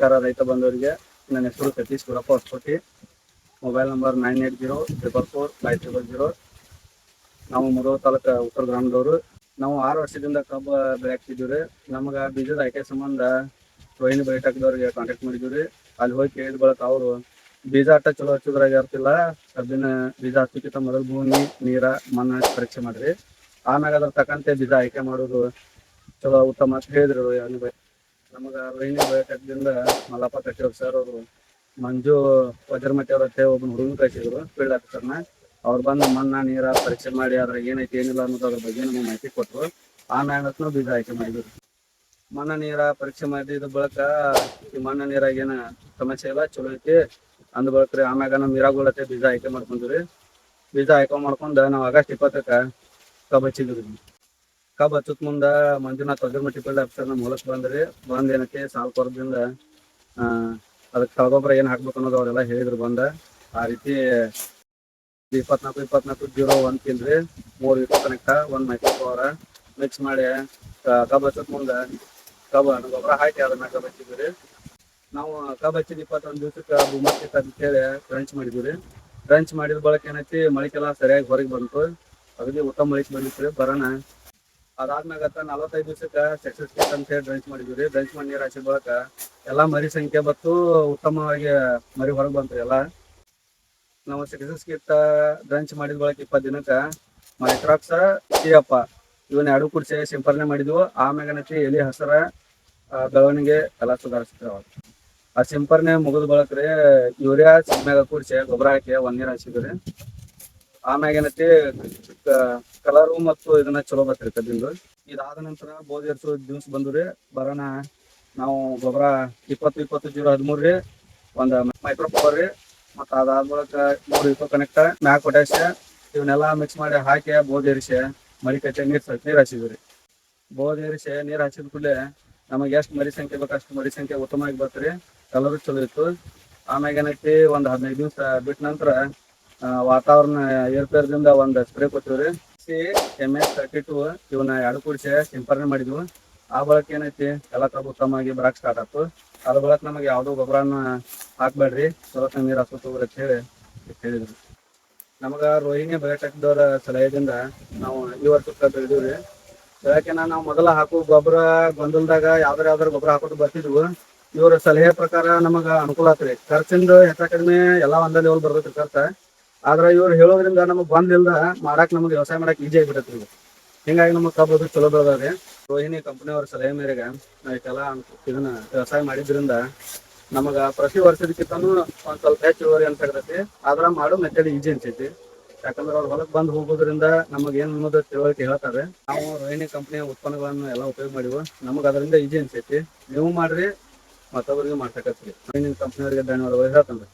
ನಮಸ್ಕಾರ ರೈತ ಬಂದವರಿಗೆ. ನನ್ನ ಹೆಸರು ಸತೀಶ್ ಗುರಪ್ಪ ಹೊಸಕೋಟಿ. Mobile number 9804445000. ನಾವು ಮುಧೋಳ ತಾಲೂಕು ಉತ್ತರ ಗ್ರಾಮದವರು. ನಾವು 6 ವರ್ಷದಿಂದ ಕಬ್ಬು ಬೆಳೆಯಾಕ್ತಿದ್ದೀವಿ. ನಮ್ಗೆ ಬೀಜದ ಆಯ್ಕೆ ಸಂಬಂಧ ರೋಹಿಣಿ ಬಯೋಟೆಕ್ದವ್ರಿಗೆ ಕಾಂಟ್ಯಾಕ್ಟ್ ಮಾಡಿದ್ದೀವಿ. ಅಲ್ಲಿ ಹೋಗಿ ಕೇಳಿದ ಬಳಕ ಅವರು ಬೀಜ ಅಟ್ಟ ಚಲೋ ಹಚ್ಚಿದ್ರಾಗ ಇರ್ತಿಲ್ಲ, ಕಬ್ಬಿನ ಬೀಜ ಹಚ್ಚೋಕ್ಕಿಂತ ಮೊದಲು ಭೂಮಿ, ನೀರ, ಮಣ್ಣು ಪರೀಕ್ಷೆ ಮಾಡಿರಿ, ಆಮ್ಯಾಗ ಅದ್ರ ತಕ್ಕಂತೆ ಬೀಜ ಆಯ್ಕೆ ಮಾಡೋದು ಚಲೋ ಉತ್ತಮ ಅಂತ ಹೇಳಿದ್ರು. ನಮಗೆ ರೋಹಿಣಿ ಬಯೋಟೆಕ್ದಿಂದ ಮಲ್ಲಪ್ಪ ಕಟ್ಟಿರೋ ಸರ್ ಅವರು ಮಂಜು ವಜ್ರಮಟ್ಟಿ ಅವ್ರ ಹತ್ತೆ ಒಬ್ಬನ ಹುಡುಗನ ಕಳಿಸಿದ್ರು ಫೀಲ್ಡ್ ಆಫೀಸರ್ನ. ಅವ್ರು ಬಂದು ಮಣ್ಣ ನೀರ ಪರೀಕ್ಷೆ ಮಾಡಿ ಅದ್ರಾಗ ಏನೈತಿ ಏನಿಲ್ಲ ಅನ್ನೋದು ಅದ್ರ ಬಗ್ಗೆ ನಮಗೆ ಮಾಹಿತಿ ಕೊಟ್ಟರು. ಆಮ್ಯಾಗ ಬೀಜ ಆಯ್ಕೆ ಮಾಡಿದ್ರು. ಮಣ್ಣ ನೀರ ಪರೀಕ್ಷೆ ಮಾಡಿದ ಬಳಕ ಈ ಮಣ್ಣ ನೀರಾಗ ಏನ ಸಮಸ್ಯೆ ಇಲ್ಲ, ಚಲೋ ಐತಿ ಅಂದ ಬಳಕ್ರಿ. ಆಮ್ಯಾಗ ನಮ್ಮ ನೀರಾಗುಳತ್ತೆ ಬೀಜ ಆಯ್ಕೆ ಮಾಡ್ಕೊಂಡ್ರಿ. ಬೀಜ ಆಯ್ಕೆ ಮಾಡ್ಕೊಂಡು ನಾವು ಆಗಸ್ಟ್ 20ಕ್ಕೆ ಕಬ್ಬು ಹಚ್ಚಿದ್ವಿ. ಕಬ್ಬು ಹಚ್ಚೋತ್ ಮುಂದೆ ಮಂಜುನಾಥ್ ವಜ್ರಮಟ್ಟಿ ಫೀಲ್ಡ್ ಆಫೀಸರ್ ನಮ್ಮ ಹೊಲಕ್ಕೆ ಬಂದು ಏನೈತಿ ಸಾಲ್ ಕೊರದಿಂದ ಅದಕ್ಕೆ ತಳಗೊಬ್ಬರ ಏನು ಹಾಕ್ಬೇಕು ಅನ್ನೋದು ಅವರೆಲ್ಲ ಹೇಳಿದ್ರು. ಆ ರೀತಿ 24-24-01 ತಿಂದ್ರಿ 3 ವಿಕೋ ಕನೆಕ್ಟ 1 ಮೈಕ್ರೋ ಪವರ್ ಮಿಕ್ಸ್ ಮಾಡಿ ಕಬ್ಬು ಹಚ್ಚೋತ್ ಮುಂದೆ ಕಬ್ಬು ಗೊಬ್ಬರ ಹಾಕಿ ಅದನ್ನ ಕಬ್ಬು ಹಚ್ಚಿದ್ವಿ. ನಾವು ಕಬ್ಬು ಹಚ್ಚಿದ 21 ದಿವಸಕ್ಕೆ ಭೂಮಿ ಅಂತೇಳಿ ಡ್ರಂಚ್ ಮಾಡಿದ್ವಿ. ಡ್ರಂಚ್ ಮಾಡಿದ ಬಳಕ ಏನೈತಿ ಮಳಿಕೆಲ್ಲ ಸರಿಯಾಗಿ ಹೊರಗೆ ಬಂತು. ಅಗದಿ ಉತ್ತಮ ಮಳಿಕೆ ಬಂದಿತ್ತು ಬರೋಣ. ಅದಾದ್ಮ್ಯಾಗ 45 ದಿವಸಕ್ಕೆ ಸಕ್ಸಸ್ ಕಿಟ್ ಅಂತ ಹೇಳಿ ಡ್ರಂಚ್ ಮಾಡಿದ್ವಿ. ಡ್ರಂಚ್ ಮಾಡಿ ನೀರು ಹಾಸಿದ ಬಳಕ ಎಲ್ಲ ಮರಿ ಸಂಖ್ಯೆ ಬತ್ತು, ಉತ್ತಮವಾಗಿ ಮರಿ ಹೊರಗೆ ಬಂತು ಎಲ್ಲ. ನಾವು ಸಕ್ಸಸ್ ಕಿಟ್ ಡ್ರಂಚ್ ಮಾಡಿದ ಬಳಕ 20 ದಿನಕ್ಕೆ ಮೈಕ್ರಾಕ್ಸ ಸಿಯಪ್ಪ ಇವನ್ನ 2 ಕೂಡಿಸಿ ಸಿಂಪರಣೆ ಮಾಡಿದ್ವು. ಆಮ್ಯಾಗ ಏನೈತಿ ಎಲೆ ಹಸರ ಬೆಳವಣಿಗೆ ಎಲ್ಲ ಸುಧಾರಿಸ್ತೇವೆ. ಆ ಸಿಂಪರಣೆ ಮುಗಿದ ಬಳಕ್ರಿ ಯೂರಿಯಾ ಸಿಮ್ಮ್ಯಾಗ ಕೂಡಿಸಿ ಗೊಬ್ಬರ ಹಾಕಿ 1 ನೀರು ಹಾಸಿದ್ರಿ. ಆಮ್ಯಾಗ ಏನೈತಿ ಕಲರು ಮತ್ತು ಇದನ್ನ ಚಲೋ ಬರ್ತೀರಿ ಕಬ್ಬಿಂದು. ಇದಾದ ನಂತರ ಬೋಧಿ ಹಚ್ಚೋ ದಿವ್ಸ ಬಂದ್ರಿ ಬರೋಣ. ನಾವು ಗೊಬ್ಬರ 20-20-0-13 ರೀ, 1 ಮೈಕ್ರೋ ಪವರ್ ರೀ, ಮತ್ತು ಅದಾದ ಬಳಕ 3 ವಿಕೋ ಕನೆಕ್ಟ ಮ್ಯಾಕ್ ಪೊಟ್ಯಾಷ್ ಇವನ್ನೆಲ್ಲ ಮಿಕ್ಸ್ ಮಾಡಿ ಹಾಕಿ ಬೋಧಿ ಏರಿಸಿ ಮರಿ ಕಚ್ಚೆ ನೀರು ಹಾಸಿದ್ರಿ. ಬೋಧಿ ಏರಿಸಿ ನೀರು ಹಾಸಿದ ಕೂಡಲೇ ನಮಗೆ ಎಷ್ಟು ಮರಿ ಸಂಖ್ಯೆ ಬೇಕು ಅಷ್ಟು ಮರಿ ಸಂಖ್ಯೆ ಉತ್ತಮವಾಗಿ ಬರ್ತೀರಿ. ಕಲರು ಚಲೋ ಇತ್ತು. ಆಮ್ಯಾಗ ಏನೈತಿ 15 ದಿವಸ ಬಿಟ್ಟ ನಂತರ ವಾತಾವರಣ ಏರ್ಪೇರ್ದಿಂದ 1 ಸ್ಪ್ರೇ ಕೊಟ್ಟಿವ್ರಿ. MS32 ಇವನ್ನ 2 ಕೂಡಿಸಿ ಸಿಂಪರಣೆ ಮಾಡಿದ್ವು. ಆ ಬಳಕ ಏನೈತಿ ಎಲ್ಲ ಕಬ್ಬು ಉತ್ತಮವಾಗಿ ಬರಾಕ್ ಸ್ಟಾರ್ಟ್ ಆಯ್ತು. ಅದ್ರ ಬಳಕ ನಮಗೆ ಯಾವುದೋ ಗೊಬ್ಬರನ ಹಾಕ್ಬೇಡ್ರಿ, ಚಲೋ ನೀರು ಹಾಕೋತ ಅಂತ ಹೇಳಿದ್ರು. ನಮಗೆ ರೋಹಿಣಿ ಬಯೋಟೆಕ್ದವ್ರ ಸಲಹೆದಿಂದ ನಾವು ಈ ವರ್ಷಕ್ಕೆ ಬೆಳೆದಿವ್ರಿ. ಯಾಕೆನ ನಾವು ಮೊದಲ ಹಾಕೋ ಗೊಬ್ಬರ ಗೊಂದಲದಾಗ ಯಾವ್ದಾರ ಗೊಬ್ಬರ ಹಾಕೋದು ಬರ್ತಿದ್ವು. ಇವ್ರ ಸಲಹೆ ಪ್ರಕಾರ ನಮಗೆ ಅನುಕೂಲ ಆತ್ರಿ. ಖರ್ಚಿಂದ ಹೆಚ್ಚ ಕಡಿಮೆ ಎಲ್ಲ ಒಂದೇ ಲೆವೆಲ್ ಬರ್ತೈತಿ ಖರ್ಚು. ಆದ್ರೆ ಇವ್ರು ಹೇಳೋದ್ರಿಂದ ನಮಗೆ ಬಂದಿಲ್ದ ಮಾಡಕ್ ನಮಗೆ ವ್ಯವಸಾಯ ಮಾಡಕ್ ಈಜಿ ಆಗಿಬಿಡತ್ರಿ. ಹಿಂಗಾಗಿ ನಮಗೆ ಕಬ್ಬು ಚಲೋ ಬೆಳೆದ್ರಿ. ರೋಹಿಣಿ ಕಂಪನಿಯವ್ರ ಸಲಹೆ ಮೇರೆಗೆ ನಾವೆಲ್ಲ ಇದನ್ನ ವ್ಯವಸಾಯ ಮಾಡಿದ್ರಿಂದ ನಮಗ ಪ್ರತಿ ವರ್ಷದಕ್ಕಿಂತನೂ ಒಂದ್ ಸ್ವಲ್ಪ ಹೆಚ್ಚು ಇಳುವರಿ ಅಂತ ಸಿಗತೈತಿ. ಆದ್ರ ಮಾಡೋ ಮೆಥಡ್ ಈಜಿ ಅನ್ಸೈತಿ. ಯಾಕಂದ್ರೆ ಅವ್ರ ಹೊಲಕ್ಕೆ ಬಂದು ಹೋಗೋದ್ರಿಂದ ನಮಗೆ ಏನ್ ಅನ್ನೋದು ತಿಳುವಳಿಕೆ ಹೇಳ್ತಾರೆ. ನಾವು ರೋಹಿಣಿ ಕಂಪನಿಯ ಉತ್ಪನ್ನಗಳನ್ನು ಎಲ್ಲ ಉಪಯೋಗ ಮಾಡಿವು. ನಮಗೆ ಅದರಿಂದ ಈಜಿ ಅನ್ಸೈತಿ. ನೀವು ಮಾಡ್ರಿ, ಮತ್ತೊಬ್ಬರಿಗೆ ಮಾಡ್ಸಕತ್ರಿ. ರೋಹಿಣಿ ಕಂಪನಿಯವರಿಗೆ ಧನ್ಯವಾದಗಳು ಹೇಳ್ತಂದ್ರೆ.